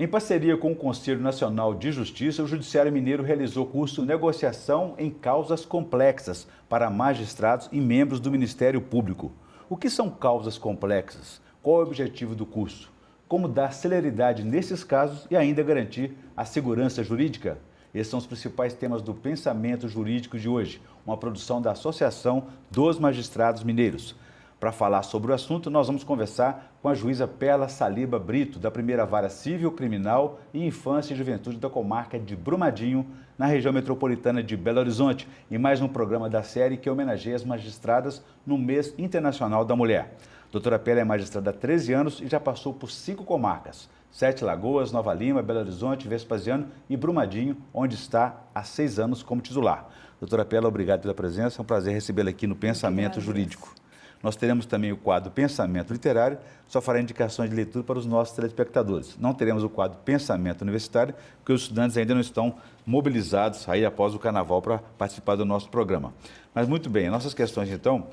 Em parceria com o Conselho Nacional de Justiça, o Judiciário Mineiro realizou o curso Negociação em Causas Complexas para magistrados e membros do Ministério Público. O que são causas complexas? Qual é o objetivo do curso? Como dar celeridade nesses casos e ainda garantir a segurança jurídica? Esses são os principais temas do Pensamento Jurídico de hoje, uma produção da Associação dos Magistrados Mineiros. Para falar sobre o assunto, nós vamos conversar com a juíza Perla Saliba Brito, da Primeira Vara Civil, Criminal e Infância e Juventude da comarca de Brumadinho, na região metropolitana de Belo Horizonte, em mais um programa da série que homenageia as magistradas no Mês Internacional da Mulher. Doutora Perla é magistrada há 13 anos e já passou por 5 comarcas: Sete Lagoas, Nova Lima, Belo Horizonte, Vespasiano e Brumadinho, onde está há 6 anos como titular. Doutora Perla, obrigado pela presença, é um prazer recebê-la aqui no Pensamento Jurídico. Nós teremos também o quadro Pensamento Literário, só fará indicações de leitura para os nossos telespectadores. Não teremos o quadro Pensamento Universitário, porque os estudantes ainda não estão mobilizados aí após o Carnaval para participar do nosso programa. Mas muito bem, nossas questões então,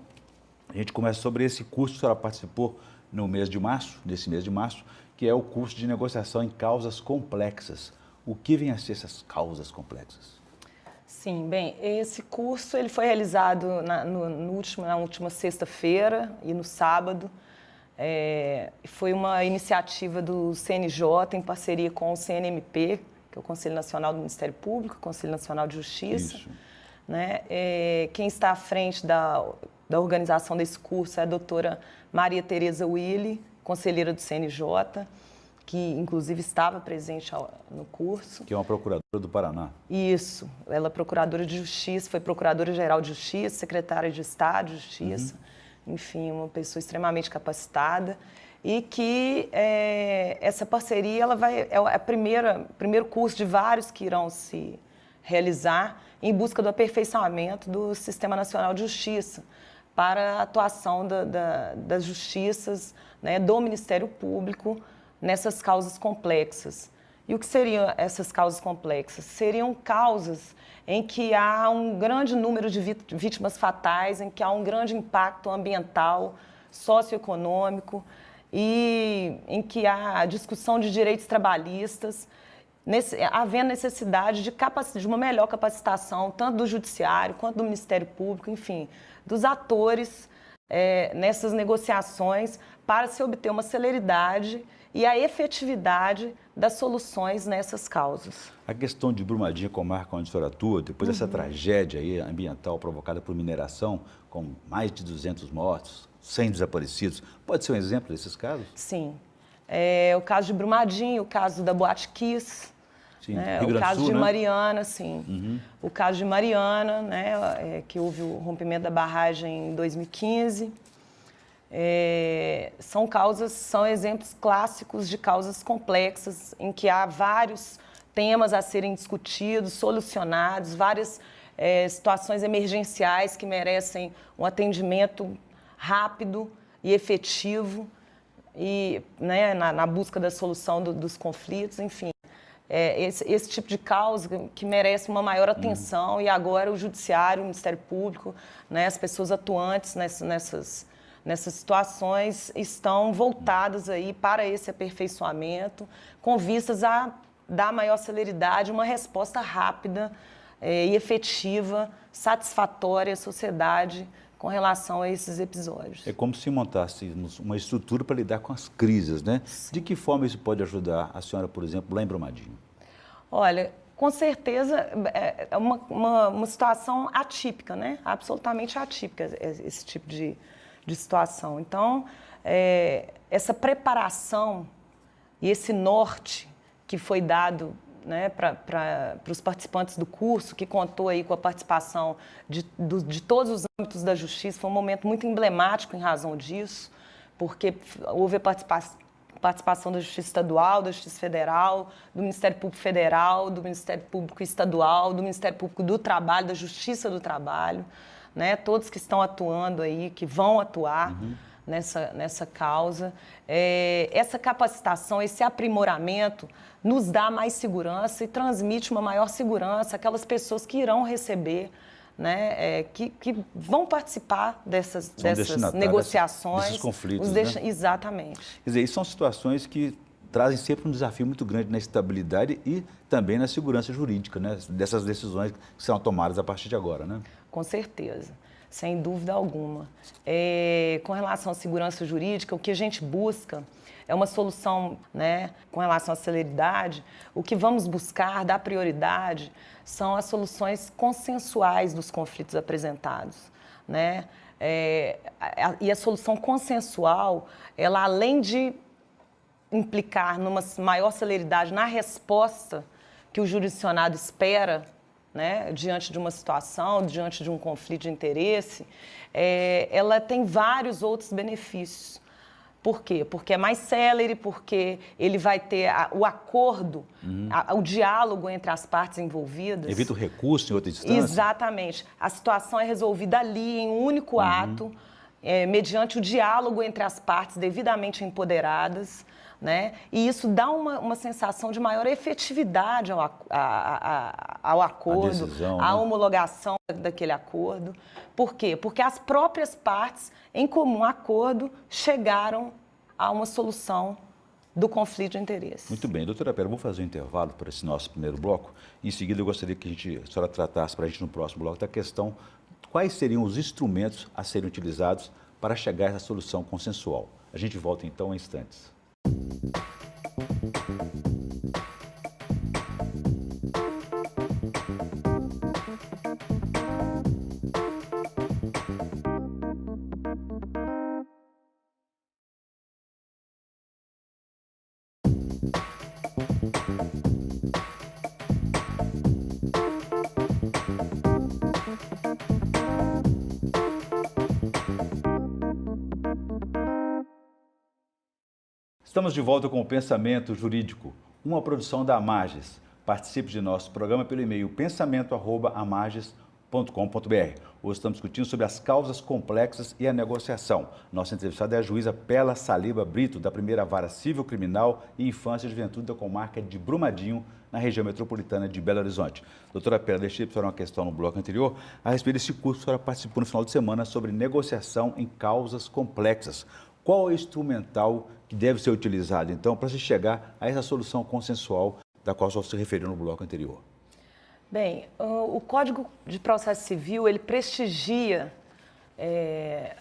a gente começa sobre esse curso que a senhora participou no mês de março, que é o curso de negociação em causas complexas. O que vem a ser essas causas complexas? Sim, bem, esse curso ele foi realizado na última sexta-feira e no sábado. Foi uma iniciativa do CNJ em parceria com o CNMP, que é o Conselho Nacional do Ministério Público, o Conselho Nacional de Justiça. Isso. Né? Quem está à frente da organização desse curso é a doutora Maria Tereza Willi, conselheira do CNJ, que inclusive estava presente no curso. Que é uma procuradora do Paraná. Isso, ela é procuradora de Justiça, foi procuradora-geral de Justiça, secretária de Estado de Justiça, enfim, uma pessoa extremamente capacitada e que essa parceria é o primeiro curso de vários que irão se realizar em busca do aperfeiçoamento do Sistema Nacional de Justiça para a atuação das justiças, né, do Ministério Público nessas causas complexas. E o que seriam essas causas complexas? Seriam causas em que há um grande número de vítimas fatais, em que há um grande impacto ambiental, socioeconômico e em que há discussão de direitos trabalhistas, havendo necessidade de uma melhor capacitação, tanto do Judiciário quanto do Ministério Público, enfim, dos atores nessas negociações para se obter uma celeridade e a efetividade das soluções nessas causas. A questão de Brumadinho, comarca onde a senhora atua, depois dessa tragédia aí ambiental provocada por mineração, com mais de 200 mortos, 100 desaparecidos, pode ser um exemplo desses casos? Sim. O caso de Brumadinho, o caso da Boate Kiss, sim, né? Rio Grande do o caso Sul, de né? Mariana, sim. O caso de Mariana, né? Que houve o rompimento da barragem em 2015. São exemplos clássicos de causas complexas em que há vários temas a serem discutidos, solucionados, várias situações emergenciais que merecem um atendimento rápido e efetivo e, né, na busca da solução dos conflitos, enfim. Esse tipo de causa que merece uma maior atenção e agora o Judiciário, o Ministério Público, né, as pessoas atuantes nessas situações estão voltadas aí para esse aperfeiçoamento, com vistas a dar maior celeridade, uma resposta rápida e efetiva, satisfatória à sociedade com relação a esses episódios. É como se montássemos uma estrutura para lidar com as crises, né? Sim. De que forma isso pode ajudar a senhora, por exemplo, lá em Brumadinho? Olha, com certeza é uma situação atípica, né? Absolutamente atípica esse tipo de situação. Então, essa preparação e esse norte que foi dado, né, para os participantes do curso, que contou aí com a participação de todos os âmbitos da justiça, foi um momento muito emblemático em razão disso, porque houve a participação da Justiça Estadual, da Justiça Federal, do Ministério Público Federal, do Ministério Público Estadual, do Ministério Público do Trabalho, da Justiça do Trabalho, né, todos que estão atuando aí, que vão atuar nessa causa. Essa capacitação, esse aprimoramento nos dá mais segurança e transmite uma maior segurança àquelas pessoas que irão receber, né, que vão participar dessas negociações. Desses conflitos, Exatamente. Quer dizer, são situações que trazem sempre um desafio muito grande na estabilidade e também na segurança jurídica, né? Dessas decisões que serão tomadas a partir de agora, né? Com certeza, sem dúvida alguma. Com relação à segurança jurídica, o que a gente busca é uma solução, né, com relação à celeridade. O que vamos buscar, dar prioridade, são as soluções consensuais dos conflitos apresentados, né? E a solução consensual, ela além de implicar numa maior celeridade na resposta que o jurisdicionado espera, né, diante de uma situação, diante de um conflito de interesse, ela tem vários outros benefícios. Por quê? Porque é mais célere, porque ele vai ter o acordo, o diálogo entre as partes envolvidas. Evita o recurso em outra instância? Exatamente. A situação é resolvida ali, em um único ato, mediante o diálogo entre as partes devidamente empoderadas, né? E isso dá uma sensação de maior efetividade ao acordo, decisão, à né? homologação daquele acordo. Por quê? Porque as próprias partes, em comum acordo, chegaram a uma solução do conflito de interesse. Muito bem. Doutora Pera, vou fazer um intervalo para esse nosso primeiro bloco. Em seguida, eu gostaria que a senhora tratasse para a gente no próximo bloco da questão quais seriam os instrumentos a serem utilizados para chegar a essa solução consensual. A gente volta então em instantes. Estamos de volta com o Pensamento Jurídico, uma produção da Amages. Participe de nosso programa pelo e-mail pensamento@amages.com.br. Hoje estamos discutindo sobre as causas complexas e a negociação. Nossa entrevistada é a juíza Pela Saliba Brito, da Primeira Vara Civil Criminal e Infância e Juventude da Comarca de Brumadinho, na região metropolitana de Belo Horizonte. Doutora Pela, deixei para a senhora uma questão no bloco anterior a respeito desse curso que a senhora participou no final de semana sobre negociação em causas complexas. Qual é o instrumental que deve ser utilizado, então, para se chegar a essa solução consensual da qual só se referiu no bloco anterior? Bem, o Código de Processo Civil, ele prestigia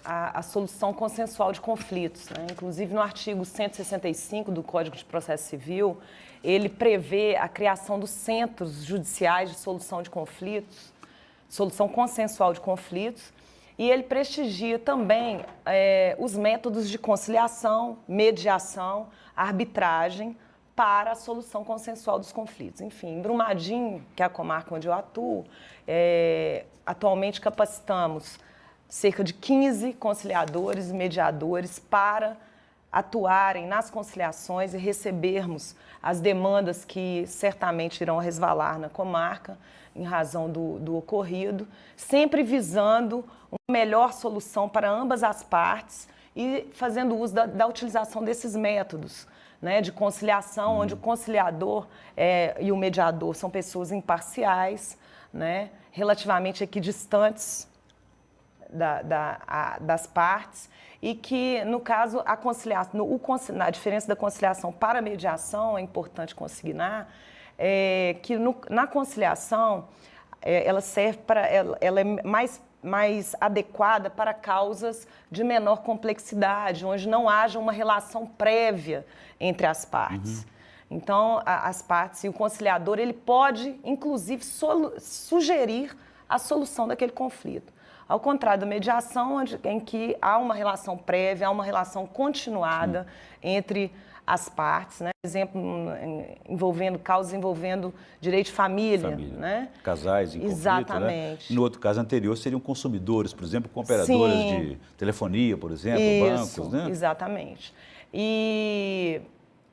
a solução consensual de conflitos, né? Inclusive, no artigo 165 do Código de Processo Civil, ele prevê a criação dos centros judiciais de solução de conflitos, solução consensual de conflitos, e ele prestigia também os métodos de conciliação, mediação, arbitragem para a solução consensual dos conflitos. Enfim, em Brumadinho, que é a comarca onde eu atuo, atualmente capacitamos cerca de 15 conciliadores e mediadores para atuarem nas conciliações e recebermos as demandas que certamente irão resvalar na comarca em razão do ocorrido, sempre visando uma melhor solução para ambas as partes e fazendo uso da utilização desses métodos, né, de conciliação, onde o conciliador e o mediador são pessoas imparciais, né, relativamente equidistantes das partes, e que, no caso, a diferença da conciliação para a mediação, é importante consignar, que na conciliação ela serve ela é mais adequada para causas de menor complexidade, onde não haja uma relação prévia entre as partes. Então, as partes e o conciliador, ele pode, inclusive, sugerir a solução daquele conflito. Ao contrário da mediação, em que há uma relação prévia, há uma relação continuada entre as partes, né? Por exemplo, causas envolvendo direito de família. Né? Casais em conflito, exatamente. Né? No outro caso anterior, seriam consumidores, por exemplo, com operadoras de telefonia, por exemplo, bancos, né? Exatamente. E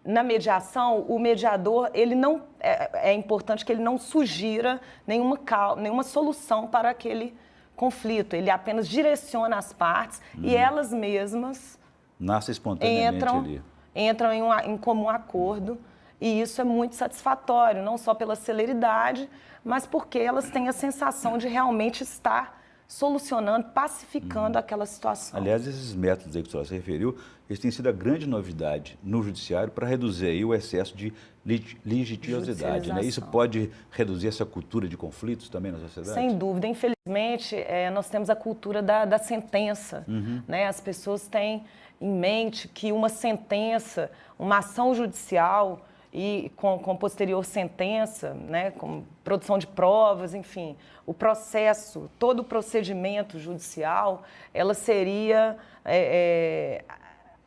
na mediação, o mediador, ele não, é importante que ele não sugira nenhuma solução para aquele conflito. Ele apenas direciona as partes e elas mesmas nasce espontaneamente entram em comum acordo, e isso é muito satisfatório, não só pela celeridade, mas porque elas têm a sensação de realmente estar solucionando, pacificando aquela situação. Aliás, esses métodos aí que a senhora se referiu, eles têm sido a grande novidade no judiciário para reduzir aí o excesso de litigiosidade, né? Isso pode reduzir essa cultura de conflitos também na sociedade? Sem dúvida. Infelizmente, nós temos a cultura da sentença, né? As pessoas têm em mente que uma sentença, uma ação judicial e com posterior sentença, né, com produção de provas, enfim, o processo, todo o procedimento judicial, ela seria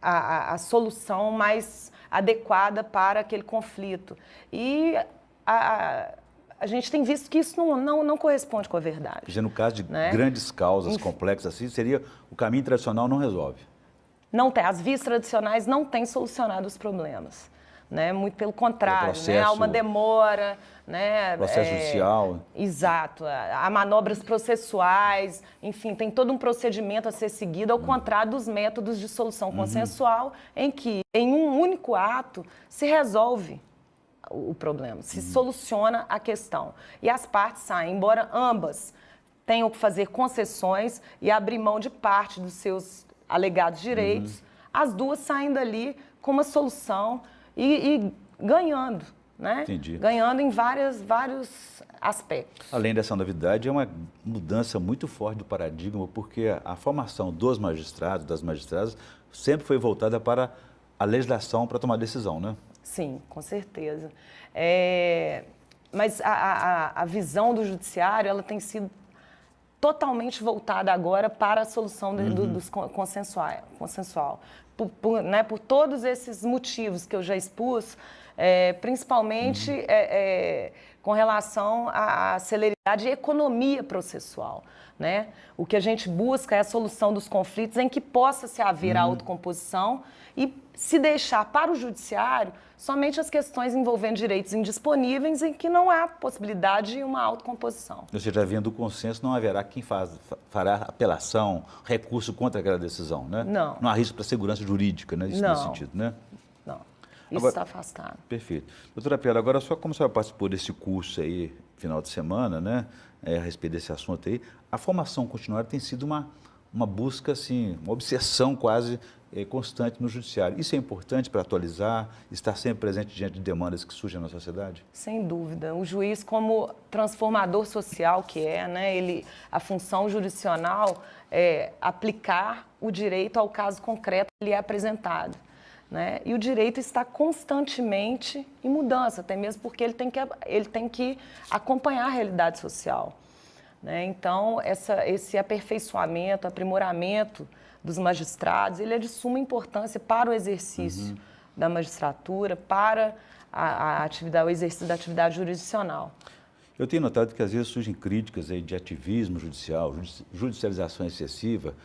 a solução mais adequada para aquele conflito. E a gente tem visto que isso não corresponde com a verdade. Já no caso de grandes causas complexas assim, seria o caminho tradicional não resolve? Não tem. As vias tradicionais não têm solucionado os problemas. Né? Muito pelo contrário, processo, há uma demora. Né? Processo judicial. Exato. Há manobras processuais, enfim, tem todo um procedimento a ser seguido, ao contrário dos métodos de solução consensual, em que, em um único ato, se resolve o problema, se soluciona a questão. E as partes saem, embora ambas tenham que fazer concessões e abrir mão de parte dos seus alegados direitos, as duas saem dali com uma solução e ganhando, né? Entendi. Ganhando em vários aspectos. Além dessa novidade, é uma mudança muito forte do paradigma, porque a formação dos magistrados, das magistradas, sempre foi voltada para a legislação para tomar decisão, né? Sim, com certeza. Mas a visão do judiciário, ela tem sido totalmente voltada agora para a solução dos consensual. Por todos esses motivos que eu já expus, principalmente com relação à celeridade e economia processual. Né? O que a gente busca é a solução dos conflitos em que possa se haver a autocomposição e se deixar para o judiciário somente as questões envolvendo direitos indisponíveis em que não há possibilidade de uma autocomposição. Ou seja, havendo o consenso, não haverá quem fará apelação, recurso contra aquela decisão, né? Não. Não há risco para a segurança jurídica, né? Isso nesse sentido, né? Não. Isso está afastado. Perfeito. Doutora Piera, agora só como a senhora participou desse curso aí, final de semana, né? A respeito desse assunto aí, a formação continuada tem sido uma busca, assim, uma obsessão quase constante no judiciário. Isso é importante para atualizar, estar sempre presente diante de demandas que surgem na sociedade? Sem dúvida. O juiz, como transformador social que né, a função jurisdicional é aplicar o direito ao caso concreto que lhe é apresentado. Né? E o direito está constantemente em mudança, até mesmo porque ele tem que acompanhar a realidade social. Né? Então, esse aperfeiçoamento, aprimoramento dos magistrados, ele é de suma importância para o exercício da magistratura, para o exercício da atividade jurisdicional. Eu tenho notado que às vezes surgem críticas aí de ativismo judicial, judicialização excessiva,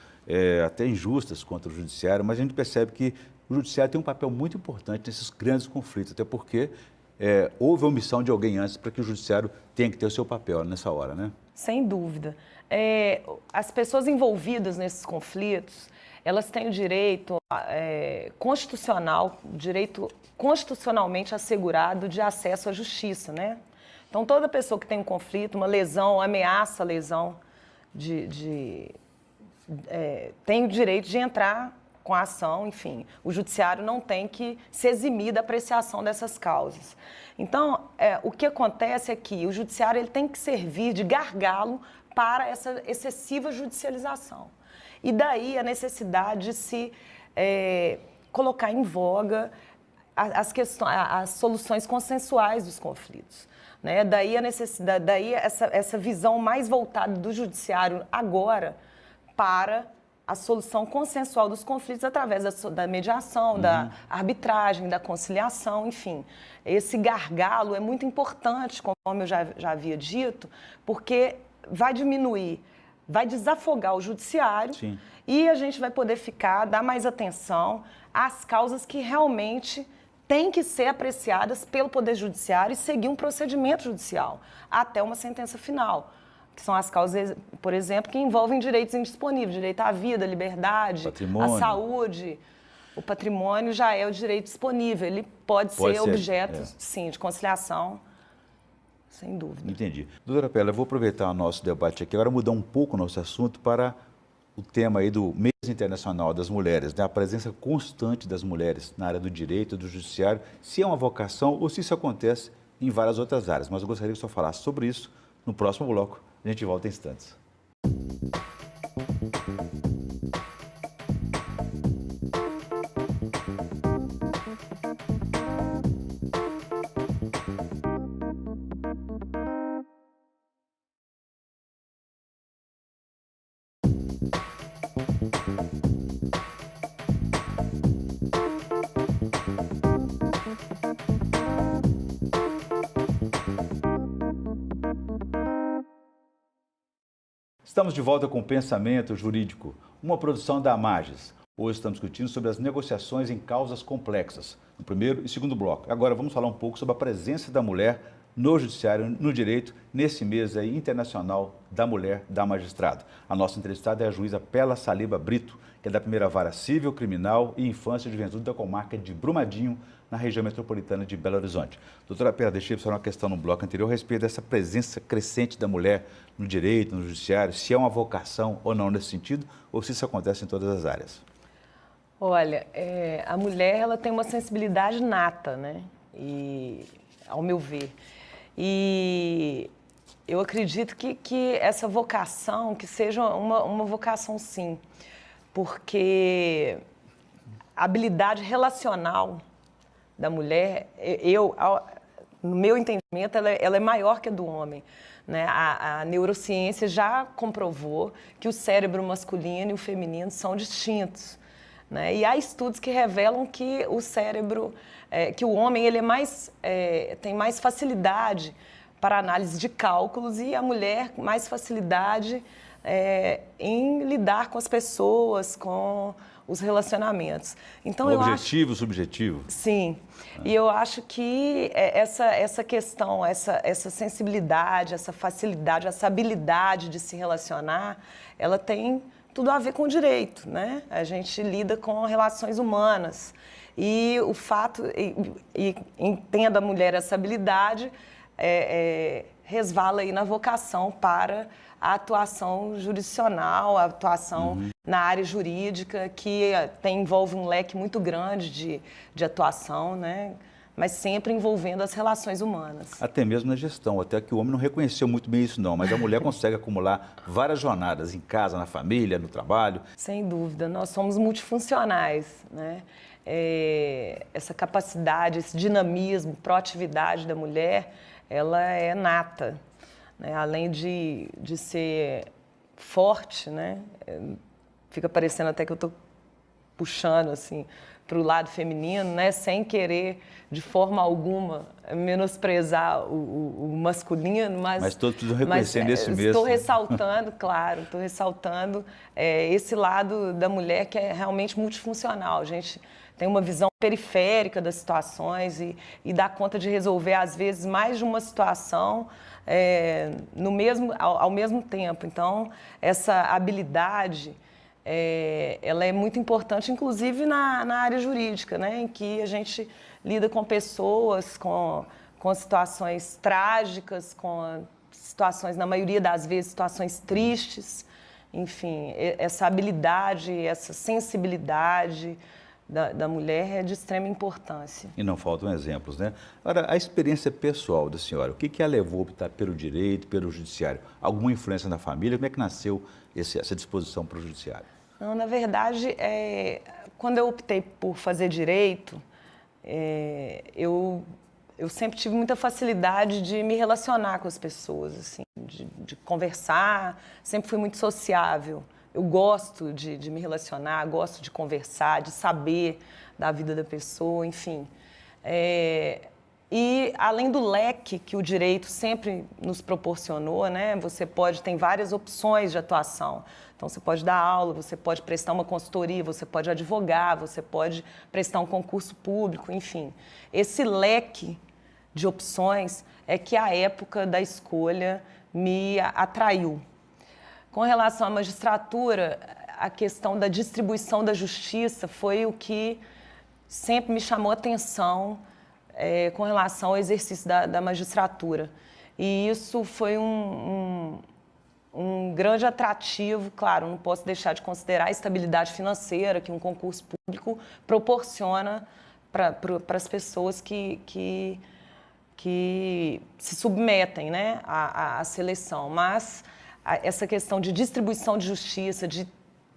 até injustas contra o judiciário, mas a gente percebe que o judiciário tem um papel muito importante nesses grandes conflitos, até porque houve omissão de alguém antes para que o judiciário tenha que ter o seu papel nessa hora, né? Sem dúvida. As pessoas envolvidas nesses conflitos, elas têm o direito direito constitucionalmente assegurado de acesso à justiça, né? Então, toda pessoa que tem um conflito, uma lesão, ameaça a lesão, tem o direito de entrar com a ação, enfim. O judiciário não tem que se eximir da apreciação dessas causas. Então, o que acontece é que o judiciário ele tem que servir de gargalo para essa excessiva judicialização. E daí a necessidade de se colocar em voga as soluções consensuais dos conflitos. Né? Daí a necessidade, essa visão mais voltada do judiciário agora para a solução consensual dos conflitos através da mediação, da arbitragem, da conciliação, enfim. Esse gargalo é muito importante, como eu já havia dito, porque vai diminuir, vai desafogar o judiciário. Sim. E a gente vai poder dar mais atenção às causas que realmente têm que ser apreciadas pelo Poder Judiciário e seguir um procedimento judicial até uma sentença final. Que são as causas, por exemplo, que envolvem direitos indisponíveis, direito à vida, à liberdade, à saúde. O patrimônio já é o direito disponível, ele pode ser objeto, sim, de conciliação. sem dúvida. Entendi. Doutora Pérola, eu vou aproveitar o nosso debate aqui, agora mudar um pouco o nosso assunto para o tema aí do Mês Internacional das Mulheres, né? A presença constante das mulheres na área do direito, do judiciário, se é uma vocação ou se isso acontece em várias outras áreas. Mas eu gostaria que o senhor falasse sobre isso no próximo bloco. A gente volta em instantes. Estamos de volta com o Pensamento Jurídico, uma produção da Amages. Hoje estamos discutindo sobre as negociações em causas complexas, no primeiro e segundo bloco. Agora vamos falar um pouco sobre a presença da mulher no judiciário, no direito, nesse mês aí internacional da mulher, da magistrada. A nossa entrevistada é a juíza Pérola Saliba Brito, que é da primeira vara civil, criminal e infância e juventude da comarca de Brumadinho, na região metropolitana de Belo Horizonte. Doutora Pérola, deixei para você uma questão no bloco anterior a respeito dessa presença crescente da mulher no direito, no judiciário, se é uma vocação ou não nesse sentido, ou se isso acontece em todas as áreas. Olha, a mulher ela tem uma sensibilidade nata, né? E, ao meu ver. E eu acredito que essa vocação, que seja uma vocação sim, porque a habilidade relacional da mulher, no meu entendimento, ela é maior que a do homem, né? A neurociência já comprovou que o cérebro masculino e o feminino são distintos, né? E há estudos que revelam que o cérebro, que o homem ele tem mais facilidade para análise de cálculos e a mulher mais facilidade em lidar com as pessoas, com os relacionamentos. Então, Objetivo, subjetivo? Sim. E eu acho que essa questão, essa sensibilidade, essa facilidade, essa habilidade de se relacionar, ela tem tudo a ver com o direito, né? A gente lida com relações humanas. E o fato, tendo a mulher essa habilidade, resvala aí na vocação para a atuação jurisdicional, a atuação na área jurídica, que envolve um leque muito grande de atuação, né? Mas sempre envolvendo as relações humanas. Até mesmo na gestão, até que o homem não reconheceu muito bem isso não, mas a mulher consegue acumular várias jornadas em casa, na família, no trabalho. Sem dúvida, nós somos multifuncionais, né? Essa capacidade, esse dinamismo, proatividade da mulher, ela é nata, né? Além de ser forte, né? Fica parecendo até que eu estou puxando assim para o lado feminino, né? Sem querer de forma alguma menosprezar o masculino, mas todos precisam reconhecer nesse mesmo. Estou ressaltando, claro, estou ressaltando esse lado da mulher que é realmente multifuncional. A gente tem uma visão periférica das situações e dá conta de resolver, às vezes, mais de uma situação ao mesmo tempo. Então, essa habilidade, ela é muito importante, inclusive na área jurídica, né? Em que a gente lida com pessoas, com situações trágicas, com situações, na maioria das vezes, situações tristes. Enfim, essa habilidade, essa sensibilidade da mulher é de extrema importância. E não faltam exemplos, né? Agora, a experiência pessoal da senhora, o que a levou a optar pelo direito, pelo judiciário? Alguma influência na família? Como é que nasceu essa disposição para o judiciário? Não, na verdade, quando eu optei por fazer direito, eu sempre tive muita facilidade de me relacionar com as pessoas, assim, de conversar, sempre fui muito sociável. Eu gosto de me relacionar, gosto de conversar, de saber da vida da pessoa, enfim. E além do leque que o direito sempre nos proporcionou, né, tem várias opções de atuação. Então, você pode dar aula, você pode prestar uma consultoria, você pode advogar, você pode prestar um concurso público, enfim. Esse leque de opções é que a época da escolha me atraiu. Com relação à magistratura, a questão da distribuição da justiça foi o que sempre me chamou a atenção com relação ao exercício da magistratura. E isso foi um grande atrativo. Claro, não posso deixar de considerar a estabilidade financeira que um concurso público proporciona para as pessoas que se submetem, né, à seleção. Mas essa questão de distribuição de justiça, de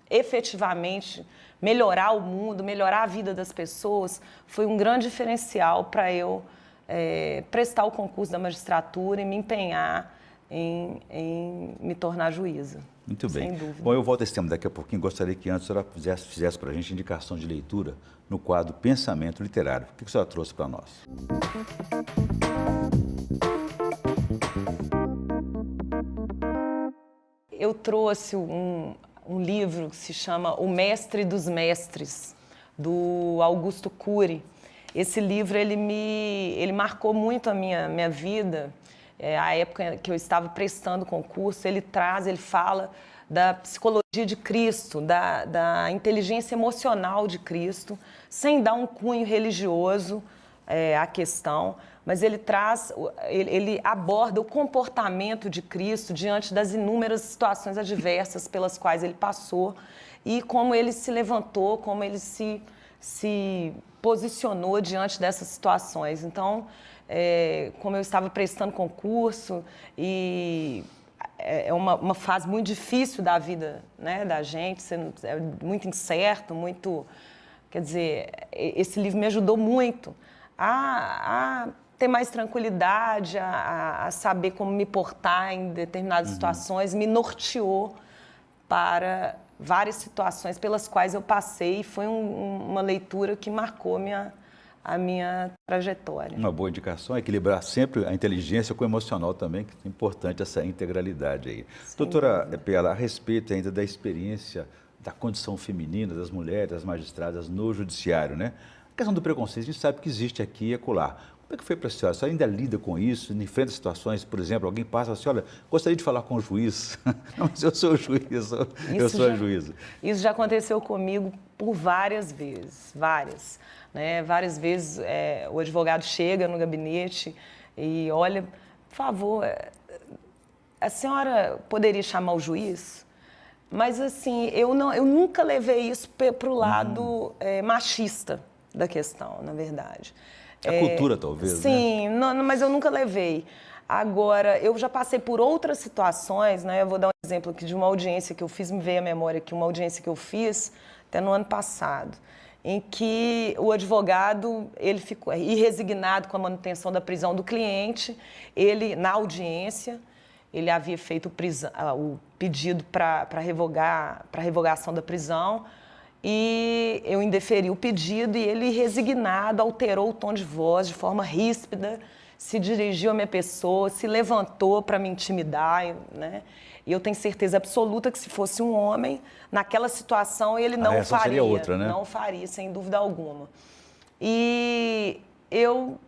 efetivamente melhorar o mundo, melhorar a vida das pessoas, foi um grande diferencial para eu prestar o concurso da magistratura e me empenhar em me tornar juíza. Muito bem. Sem dúvida. Bom, eu volto a esse tema daqui a pouquinho. Gostaria que antes a senhora fizesse para a gente indicação de leitura no quadro Pensamento Literário. O que a senhora trouxe para nós? Eu trouxe um livro que se chama O Mestre dos Mestres, do Augusto Cury. Esse livro ele marcou muito a minha vida. A época que eu estava prestando concurso, ele fala da psicologia de Cristo, da inteligência emocional de Cristo, sem dar um cunho religioso à questão, mas ele aborda o comportamento de Cristo diante das inúmeras situações adversas pelas quais ele passou e como ele se levantou, como ele se posicionou diante dessas situações. Então, como eu estava prestando concurso e é uma fase muito difícil da vida, né, da gente, é muito incerto, muito... Quer dizer, esse livro me ajudou muito a ter mais tranquilidade, a saber como me portar em determinadas situações, me norteou para várias situações pelas quais eu passei e foi uma leitura que marcou a minha trajetória. Uma boa indicação é equilibrar sempre a inteligência com o emocional também, que é importante essa integralidade aí. Sim. Doutora Pella, a respeito ainda da experiência da condição feminina, das mulheres, das magistradas no judiciário, né? A questão do preconceito, a gente sabe que existe aqui e acolá. Como é que foi para a senhora? A senhora ainda lida com isso, enfrenta situações, por exemplo, alguém passa e fala assim, olha, gostaria de falar com o juiz. Não, mas eu sou o juiz, eu sou a juíza. Isso já aconteceu comigo por várias vezes, várias. Né? Várias vezes o advogado chega no gabinete e olha, por favor, a senhora poderia chamar o juiz? Mas assim, eu nunca levei isso para o lado machista da questão, na verdade. A cultura, talvez, sim, né? Não, mas eu nunca levei. Agora, eu já passei por outras situações, né? Eu vou dar um exemplo aqui de uma audiência que eu fiz, me veio à memória aqui, uma audiência que eu fiz até no ano passado, em que o advogado, ele ficou irresignado com a manutenção da prisão do cliente, ele, na audiência, ele havia feito o pedido para revogação da prisão, e eu indeferi o pedido e ele, resignado, alterou o tom de voz de forma ríspida, se dirigiu à minha pessoa, se levantou para me intimidar, né? E eu tenho certeza absoluta que se fosse um homem, naquela situação ele não faria. Seria outra, né? Não faria, sem dúvida alguma. E eu,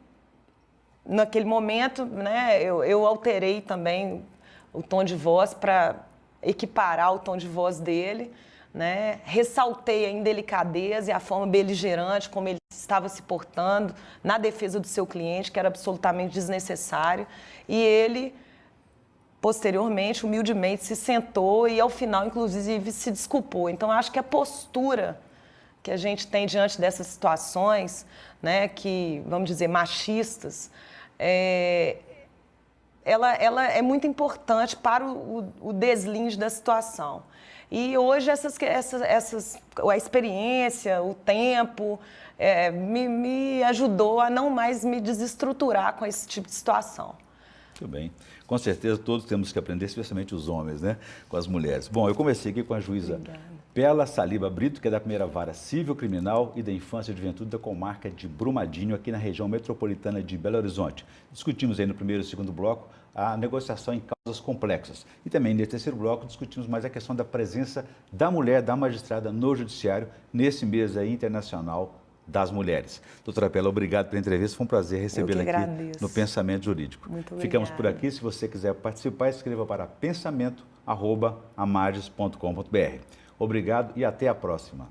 naquele momento, né, eu alterei também o tom de voz para equiparar o tom de voz dele, né? Ressaltei a indelicadeza e a forma beligerante como ele estava se portando na defesa do seu cliente, que era absolutamente desnecessário. E ele, posteriormente, humildemente, se sentou e, ao final, inclusive, se desculpou. Então, acho que a postura que a gente tem diante dessas situações, né, que, vamos dizer, machistas, ela é muito importante para o deslinde da situação. E hoje a experiência, o tempo, me ajudou a não mais me desestruturar com esse tipo de situação. Muito bem. Com certeza todos temos que aprender, especialmente os homens, né? Com as mulheres. Bom, eu comecei aqui com a juíza Pella Saliba Brito, que é da primeira vara civil criminal e da infância e juventude da comarca de Brumadinho, aqui na região metropolitana de Belo Horizonte. Discutimos aí no primeiro e segundo bloco a negociação em causas complexas. E também no terceiro bloco discutimos mais a questão da presença da mulher, da magistrada no judiciário, nesse mês aí internacional das mulheres. Doutora Pella, obrigado pela entrevista, foi um prazer recebê-la aqui no Pensamento Jurídico. Muito obrigada. Ficamos por aqui, se você quiser participar, escreva para pensamento@amages.com.br. Obrigado e até a próxima.